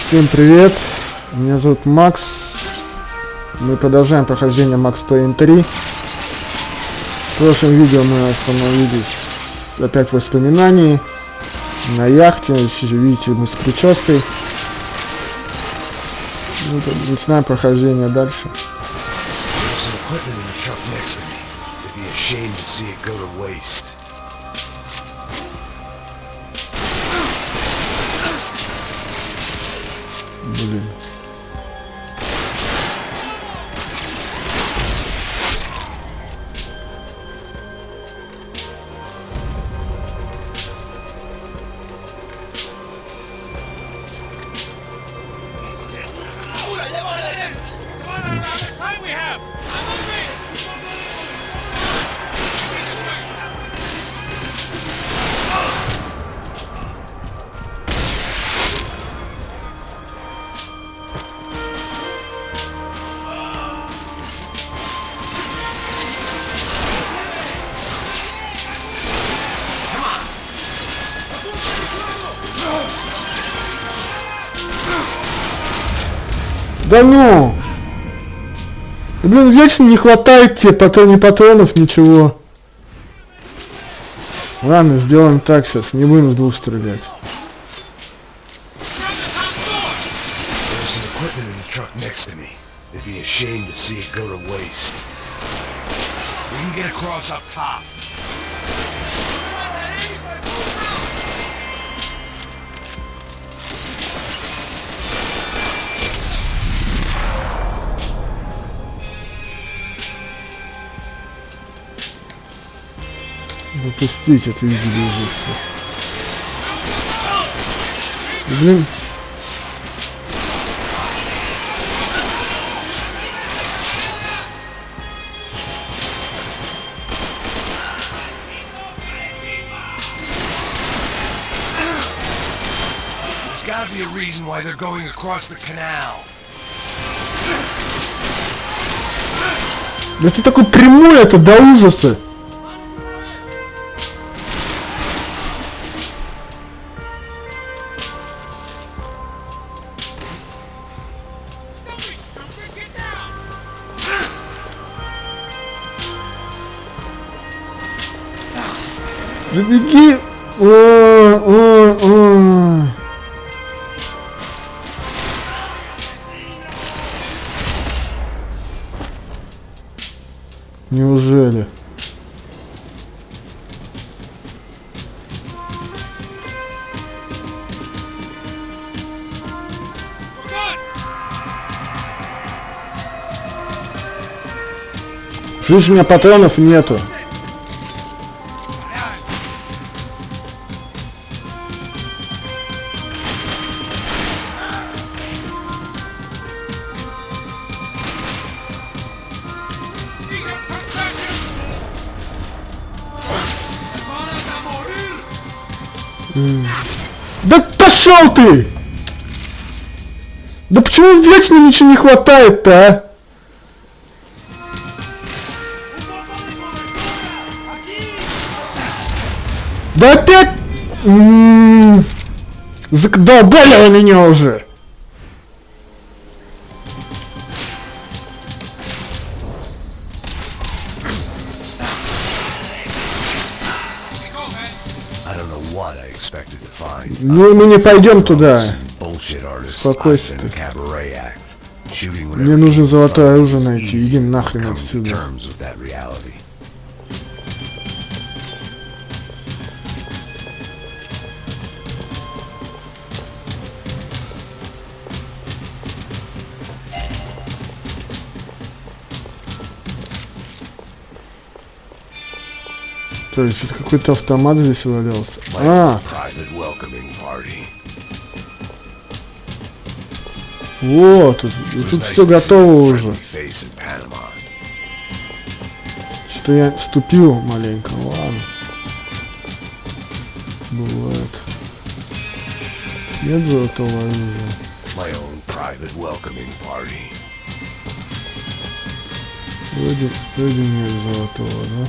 Всем привет, меня зовут Макс. Мы продолжаем прохождение Max Payne 3. В прошлом видео мы остановились опять в воспоминании на яхте. Видите, мы с прической. Начинаем прохождение дальше. Блин. Да ну! Да блин, вечно не хватает тебе патронов, ничего. Ладно, сделаем так сейчас, не будем в двух стрелять. Допустить это видели уже все. Блин. There's gotta be a reason why they're going across the canal. Да ты такой прямой, это до ужаса. Беги! Неужели? Слышь, у меня патронов нету. Да пошел ты! Да почему вечно ничего не хватает-то, а? Да опять... Задолбали меня уже! Ну, мы не пойдем туда. Успокойся ты. Мне нужно золотое оружие найти. Иди нахрен отсюда. Что-то какой-то автомат здесь валялся. Вот, тут все готово уже. Что я вступил маленько, ладно. Бывает. Нет золотого оружия. Вроде нет золотого, да?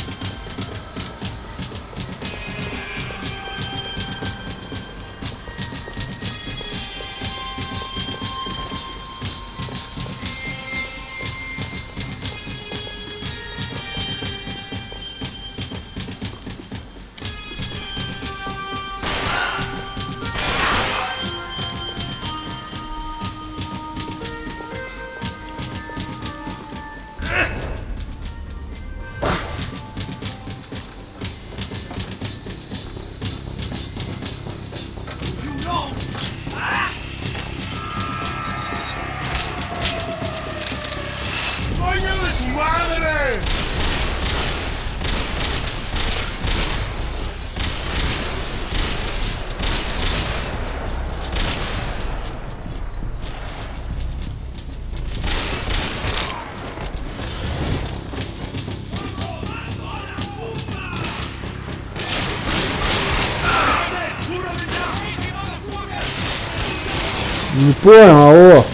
Не понял, алло.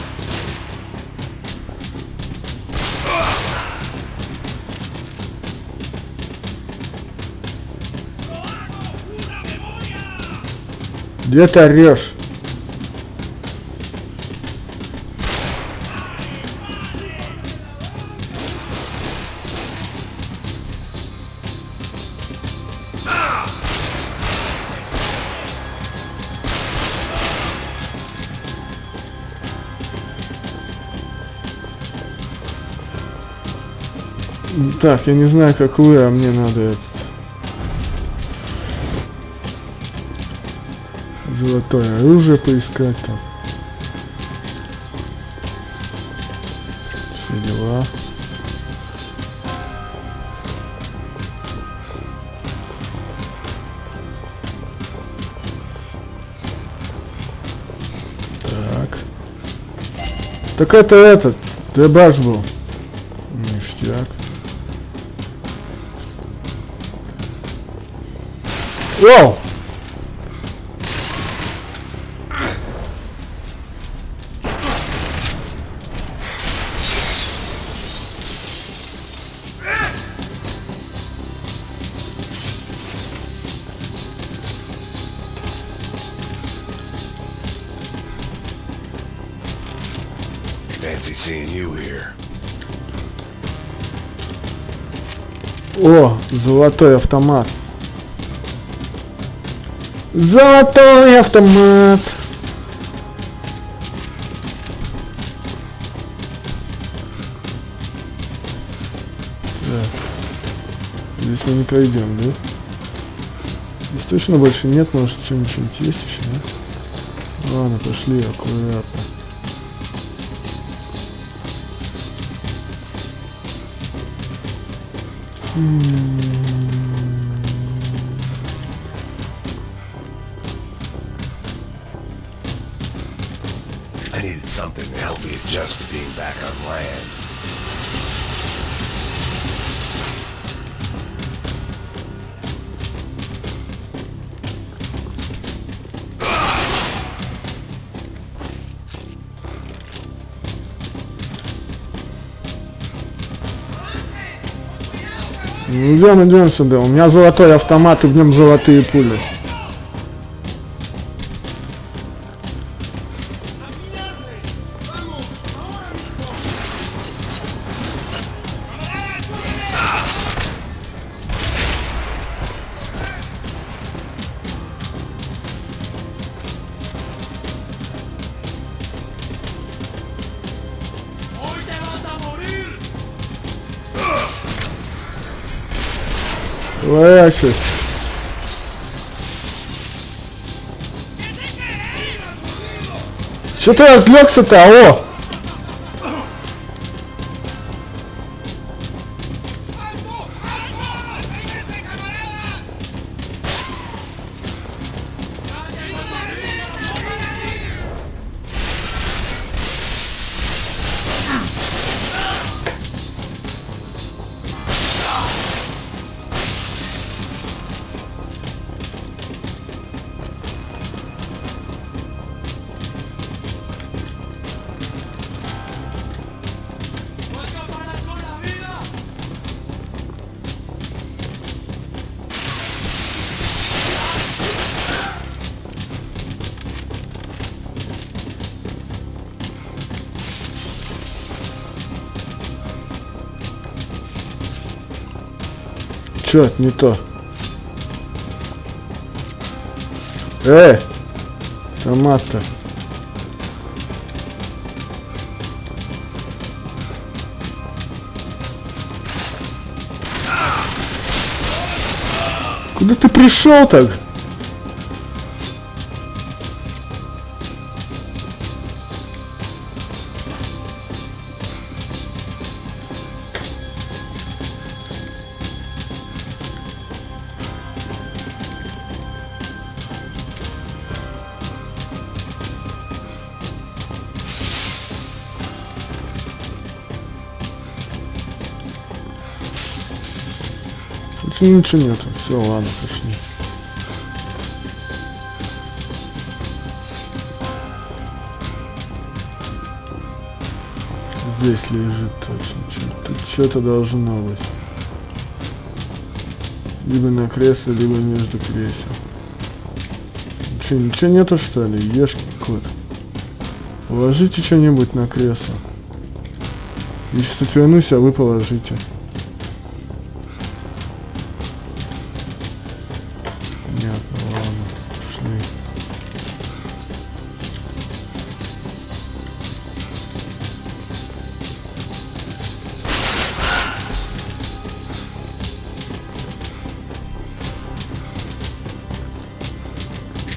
Где ты орешь? Так, я не знаю, как вы, а мне надо этот золотое оружие поискать там. Все дела. Так. Так это этот, дебаш был. Ништяк. Вау! Fancy seeing you here. О, золотой автомат. Золотой автомат. Так. Здесь мы не пройдем, да? Здесь точно больше нет, может что-нибудь есть еще, да? Ладно, пошли аккуратно. I needed something to help me adjust to being back on land. Идем сюда. У меня золотой автомат и в нем золотые пули. Лэши. Что ты разлегся-то, алло? Чё это не то? Автомат-то. Куда ты пришел так? Ничего нету. Все, ладно, пошли. Здесь лежит точно. Тут что-то должно быть. Либо на кресле, либо между кресел. Че, ничего нету, что ли? Ешь кот. Положите что-нибудь на кресло. Я сейчас отвернусь, а вы положите. Понятно, ладно. Пошли.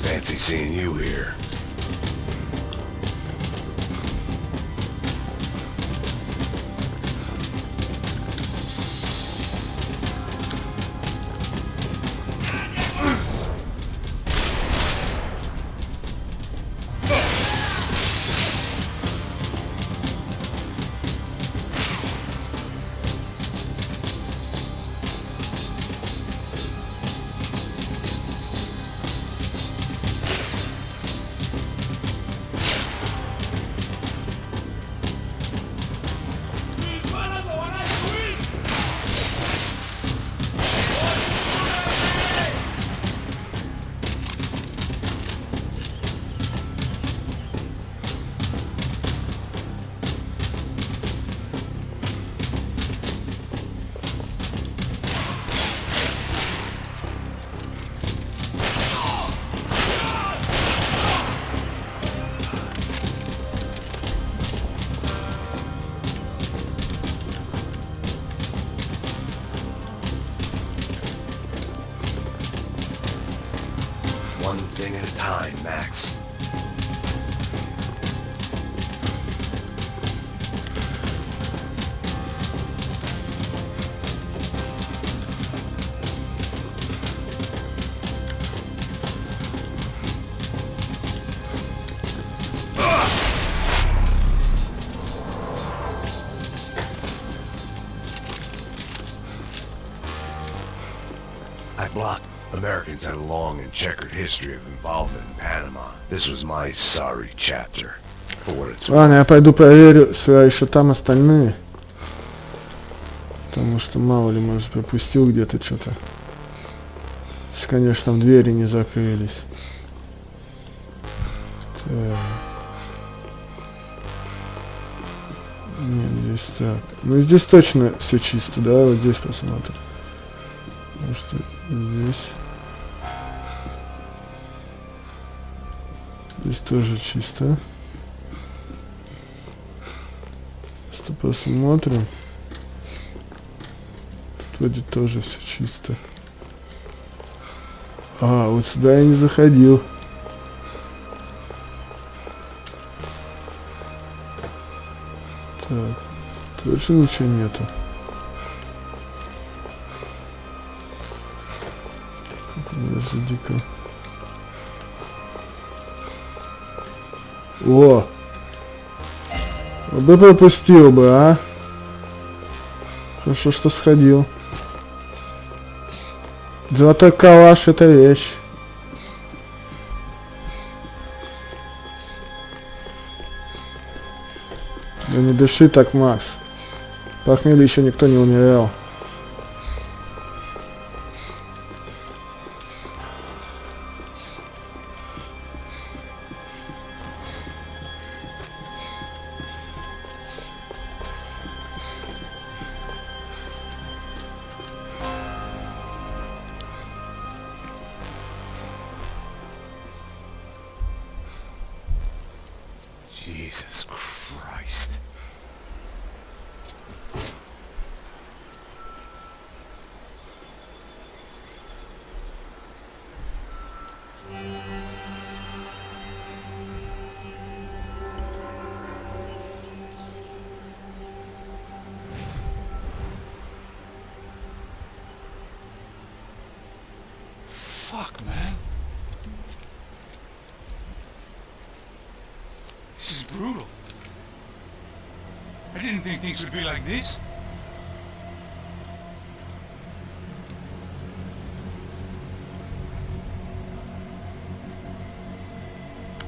Fancy seeing you here. One thing at a time, Max. I blocked. Americans had a long and checkered history of involvement in Panama. This was my sorry chapter. For what it's worth. Ладно, я пойду проверю, что еще там остальные. Потому что мало ли, может, пропустил где-то что-то. Если, конечно, там двери не закрылись. Так. Не, здесь так. Ну здесь точно все чисто, да? Вот здесь посмотрим. Потому что здесь... Здесь тоже чисто. Просто посмотрим. Тут вроде тоже все чисто. А, вот сюда я не заходил. Так, точно ничего нету. Подожди-ка. О! Бы пропустил бы, а? Хорошо, что сходил. Золотой калаш — это вещь. Да не дыши так, Макс. Похмелье еще никто не умирал. Jesus Christ. Fuck, man. This is brutal. I didn't think things would be like this.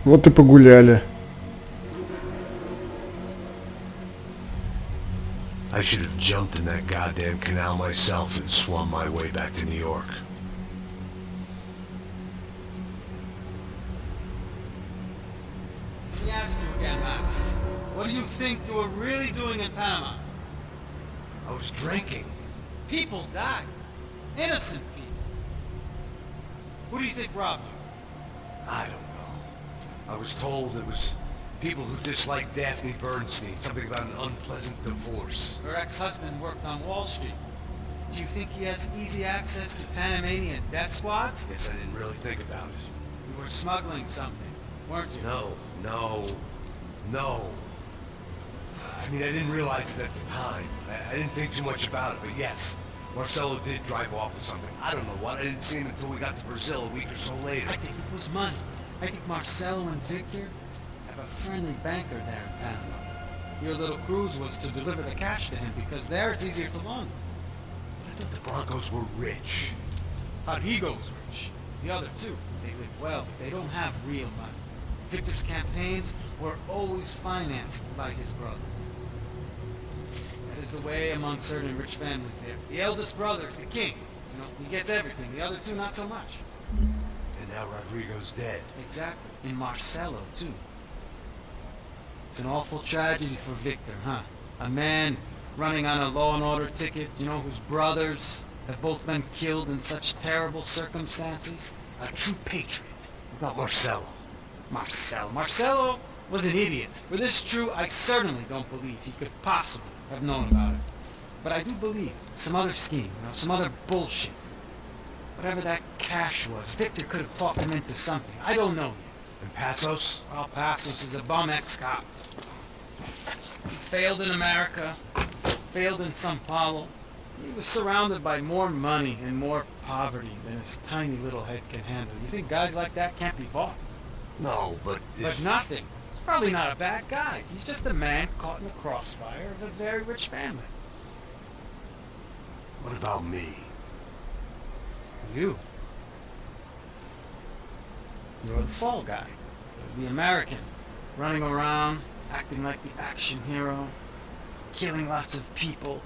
Вот и погуляли. I should have jumped in that goddamn canal myself and swum my way back to New York. Let me ask you again, Max. What do you think you were really doing in Panama? I was drinking. People died. Innocent people. Who do you think robbed you? I don't know. I was told it was people who disliked Daphne Bernstein, something about an unpleasant divorce. Her ex-husband worked on Wall Street. Do you think he has easy access to Panamanian death squads? Guess I didn't really think about it. You were smuggling something, weren't you? No. I mean, I didn't realize it at the time. I didn't think too much about it, but yes, Marcelo did drive off with something. I don't know what. I didn't see him until we got to Brazil a week or so later. I think it was money. I think Marcelo and Victor have a friendly banker there in Panama. Your little cruise was to deliver the cash to him because there it's easier to launder. I thought the Broncos were rich. Rodrigo's rich. The other two, they live well, but they don't have real money. Victor's campaigns were always financed by his brother. That is the way among certain rich families there. The eldest brother is the king. You know, he gets everything. The other two, not so much. And now Rodrigo's dead. Exactly. And Marcelo, too. It's an awful tragedy for Victor, huh? A man running on a law and order ticket, you know, whose brothers have both been killed in such terrible circumstances. A true patriot. What about Marcelo? Marcelo was an idiot. For this true, I certainly don't believe he could possibly have known about it. But I do believe some other scheme, you know, some other bullshit. Whatever that cash was, Victor could have talked him into something. I don't know yet. And Passos? Well, Passos is a bum ex-cop. Failed in America, failed in San-Paulo. He was surrounded by more money and more poverty than his tiny little head can handle. You think guys like that can't be bought? No, but But nothing. He's probably not a bad guy. He's just a man caught in the crossfire of a very rich family. What about me? You. You're the fall guy. The American. Running around, acting like the action hero. Killing lots of people.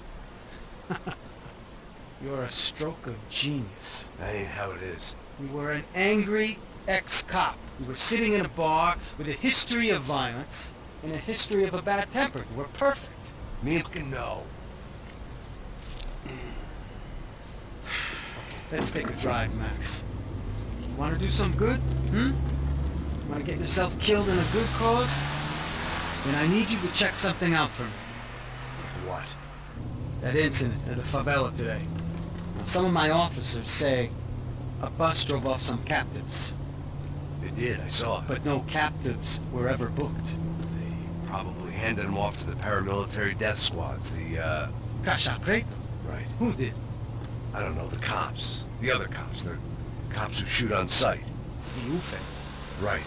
You're a stroke of genius. That ain't how it is. You were an angry ex-cop. You were sitting in a bar with a history of violence and a history of a bad temper. You were perfect. Me fucking no. Let's take a drive, Max. You want to do some good? You want to get yourself killed in a good cause? Then I need you to check something out for me. What? That incident at the favela today. Now, some of my officers say a bus drove off some captives. It did, I saw it. But no captives were ever booked. They probably handed them off to the paramilitary death squads, the, Right. Right. Who did? I don't know, the cops. The other cops. The cops who shoot on sight. The UFE. Right.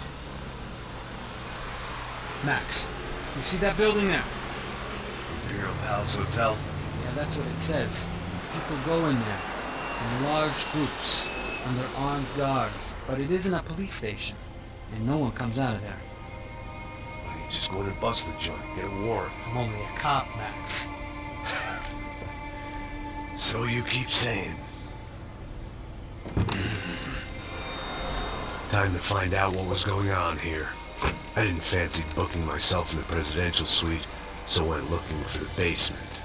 Max, you see that building there? Imperial Palace Hotel? Yeah, that's what it says. People go in there in large groups under armed guard. But it isn't a police station, and no one comes out of there. Why don't you just go in and bust the joint, get a warrant? I'm only a cop, Max. So you keep saying. Time to find out what was going on here. I didn't fancy booking myself in the presidential suite, so went looking for the basement.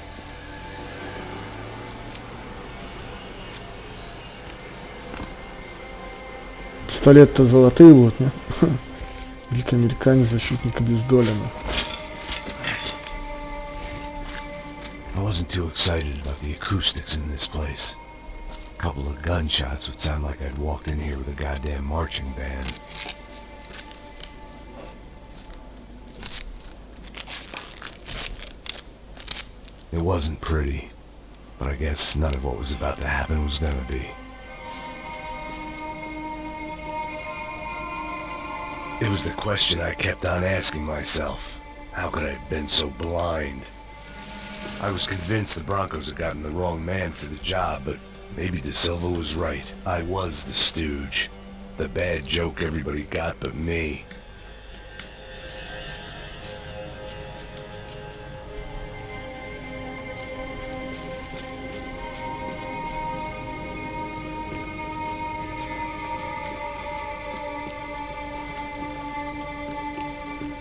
Пистолет-то золотые вот, не? Великий американец, защитник обездоленных. I wasn't too excited about the acoustics in this place. A couple of gunshots would sound like I'd walked in here with a goddamn marching band. It wasn't pretty, but I guess none of what was about to happen was gonna be. It was the question I kept on asking myself. How could I have been so blind? I was convinced the Broncos had gotten the wrong man for the job, but maybe De Silva was right. I was the stooge. The bad joke everybody got but me.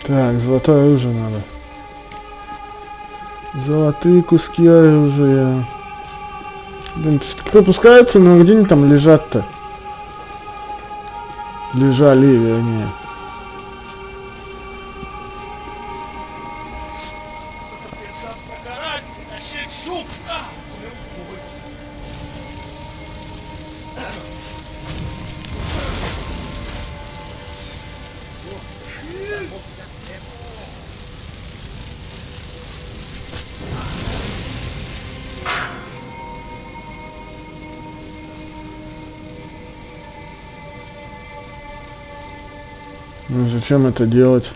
Так, золотое оружие надо. Золотые куски оружия. Блин, кто пускается, но где они там лежат-то? Лежали, вернее. Ну зачем это делать?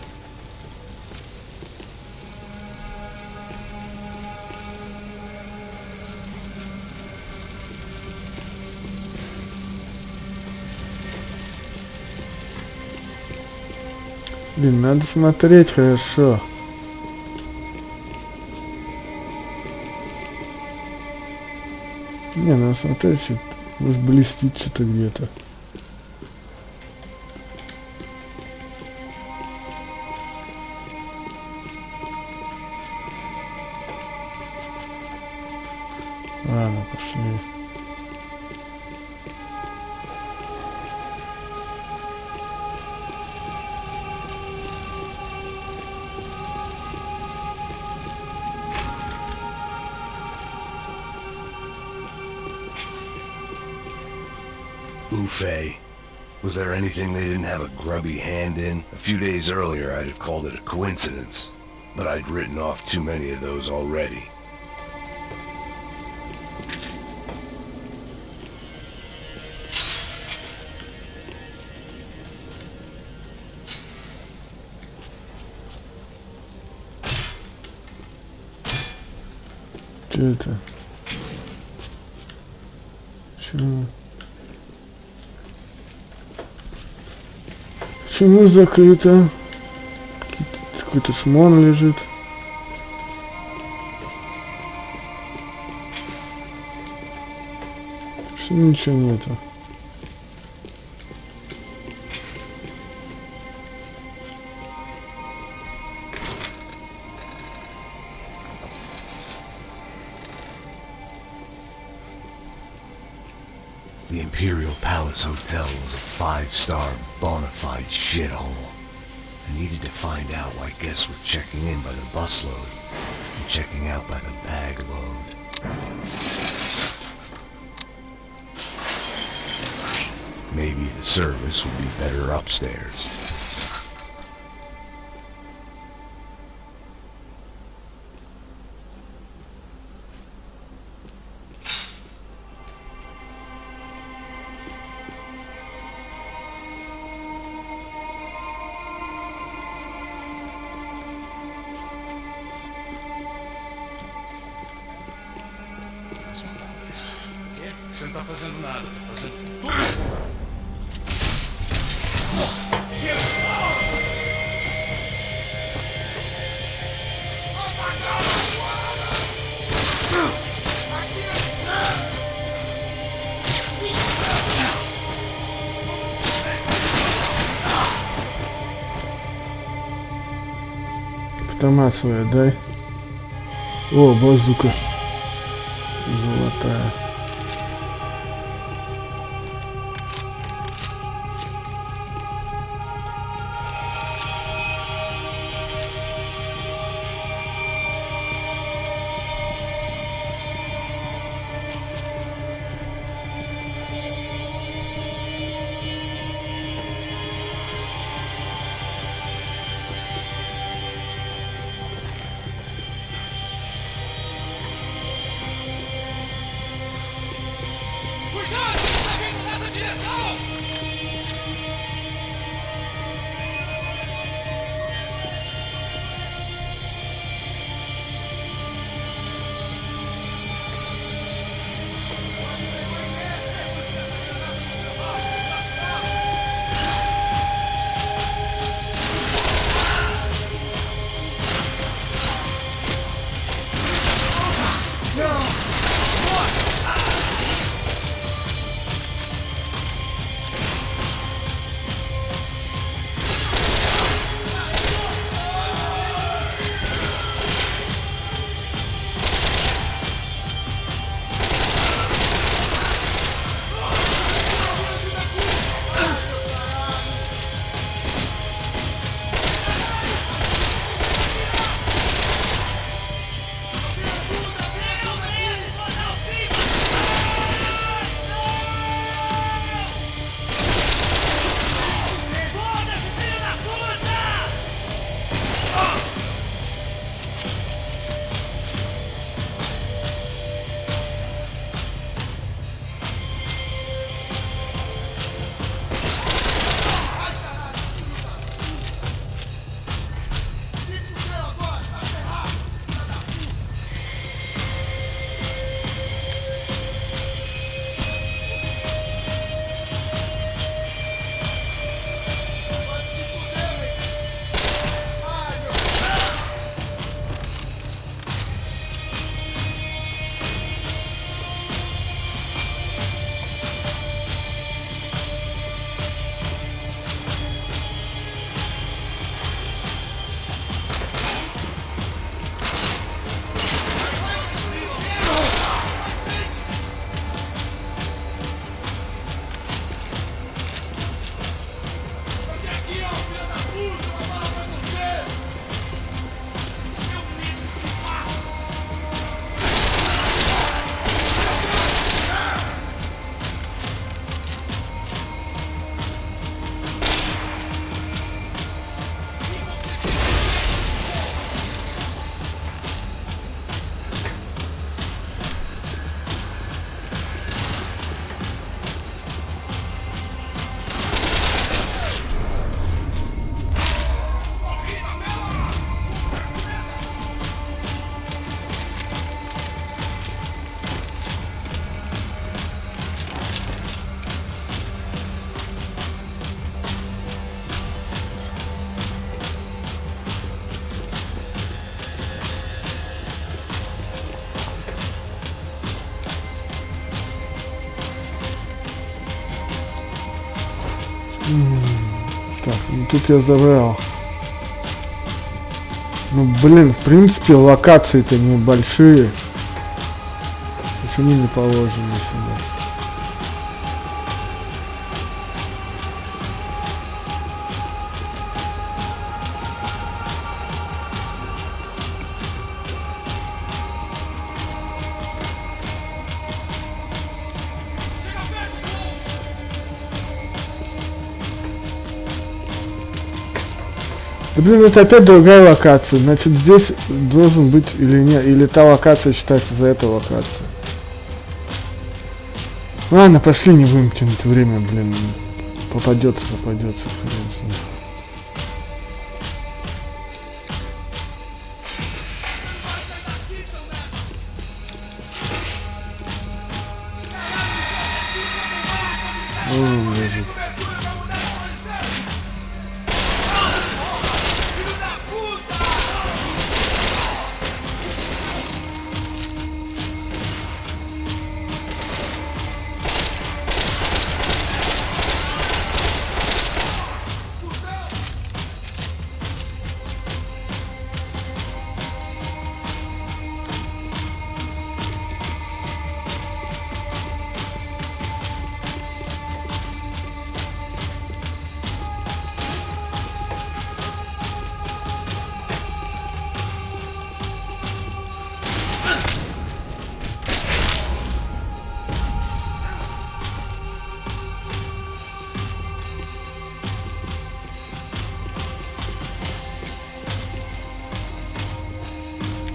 Блин, надо смотреть хорошо. Не, надо смотреть, может блестит что-то где-то. Ладно, пошли. Buffet. Was there anything they didn't have a grubby hand in? A few days earlier I'd have called it a coincidence, but I'd written off too many of those already. Что это? Почему? Почему закрыто? Какой-то шмон лежит. Что ничего нету. The Imperial Palace Hotel was a 5-star bona fide shithole. I needed to find out why guests were checking in by the busload and checking out by the bag load. Maybe the service would be better upstairs. Você não tá fazendo nada, tá fazendo tudo. Автомат свой отдай. О, базука. Золотая. Тут я забрал. Ну блин, в принципе локации-то небольшие. Почему не положено сюда? Да блин, это опять другая локация. Значит, здесь должен быть или нет, или та локация считается за эту локацию. Ладно, пошли, не будем тянуть время, блин. Попадется, хрен с ним. Ой, лежит.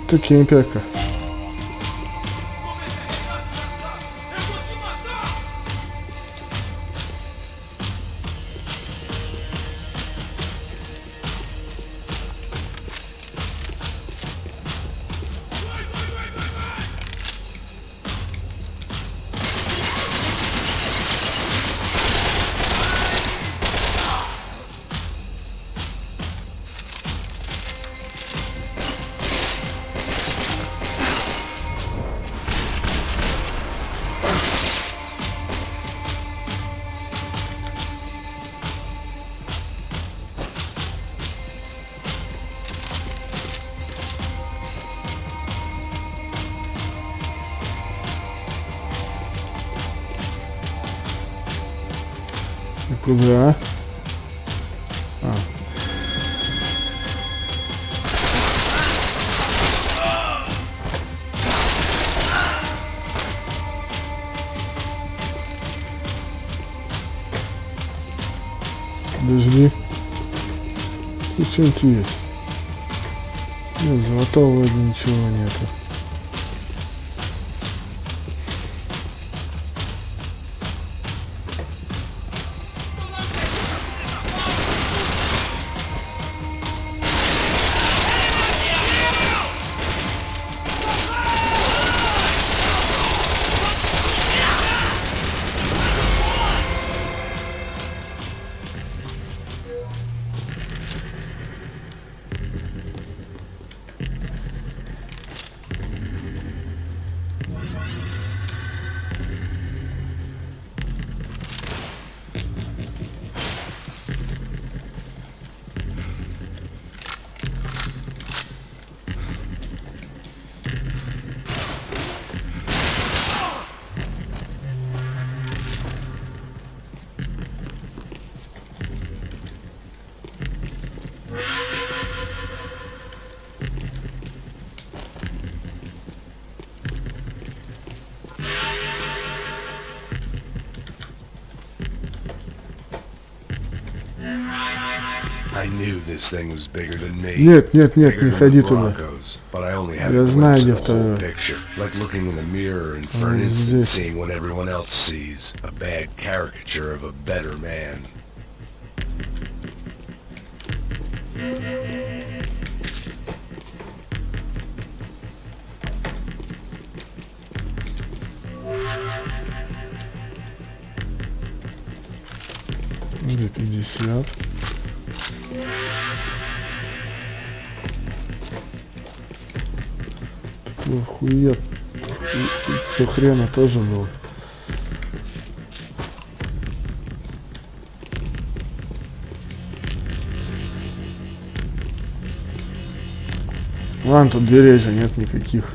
Ты кемперка. Куда? Подожди. Тут что-нибудь есть. Нет, золотого вроде ничего нету. Нет, не ходи туда. Я знаю, где второй. Здесь. Где 50? Охуеть, что хрена тоже был. Ладно, тут дверей же нет никаких.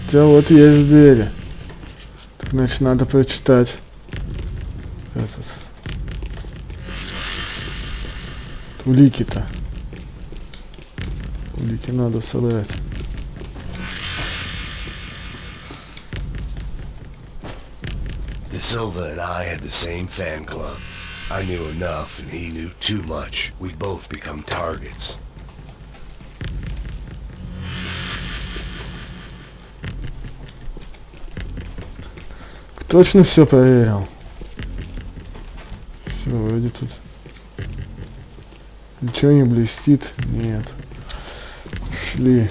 Хотя вот есть двери. Так, значит, надо прочитать этот. Улики-то. Улики надо собрать. De Silva and I had the same fan club. I knew enough and he knew too much. We'd both become targets. Точно все проверил. Все, вроде тут ничего не блестит. Нет. Шли.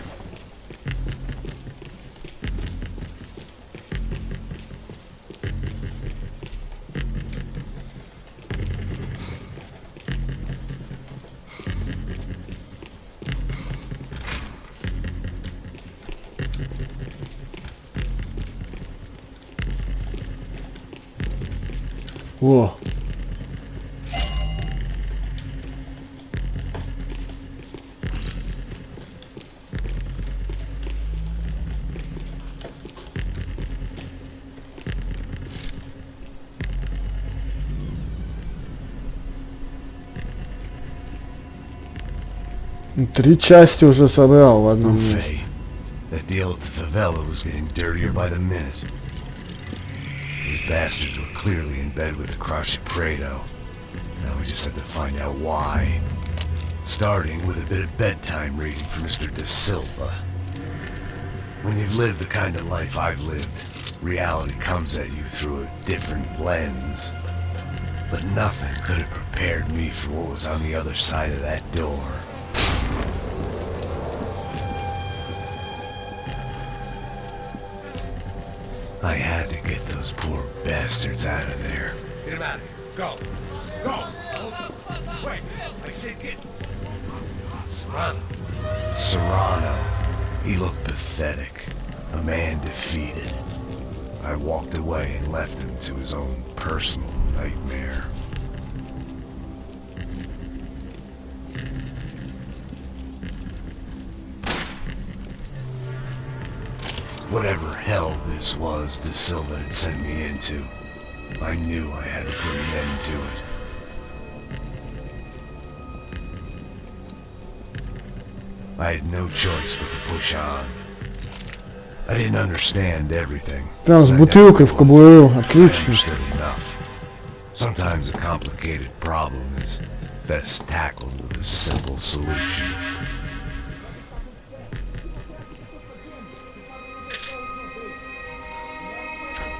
О! Три части уже собрал в одном месте. That deal at the favela was getting dirtier by the minute. These bastards were clearly in bed with the Crush Prado. Now we just had to find out why. Starting with a bit of bedtime reading for Mr. De Silva. When you've lived the kind of life I've lived, reality comes at you through a different lens. But nothing could have prepared me for what was on the other side of that door. I had to get those poor bastards out of there. Get them out of here. Go. Go. Wait. I said get... Serrano. Serrano. He looked pathetic. A man defeated. I walked away and left him to his own personal nightmare. Whatever hell this was De Silva had sent me into, I knew I had to put an end to it. I had no choice but to push on. I didn't understand everything. Там с бутылкой в кобуру, отлично. Sometimes a complicated problem is best tackled with a simple solution.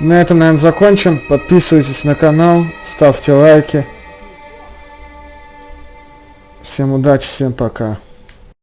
На этом, наверное, закончим. Подписывайтесь на канал, ставьте лайки. Всем удачи, всем пока.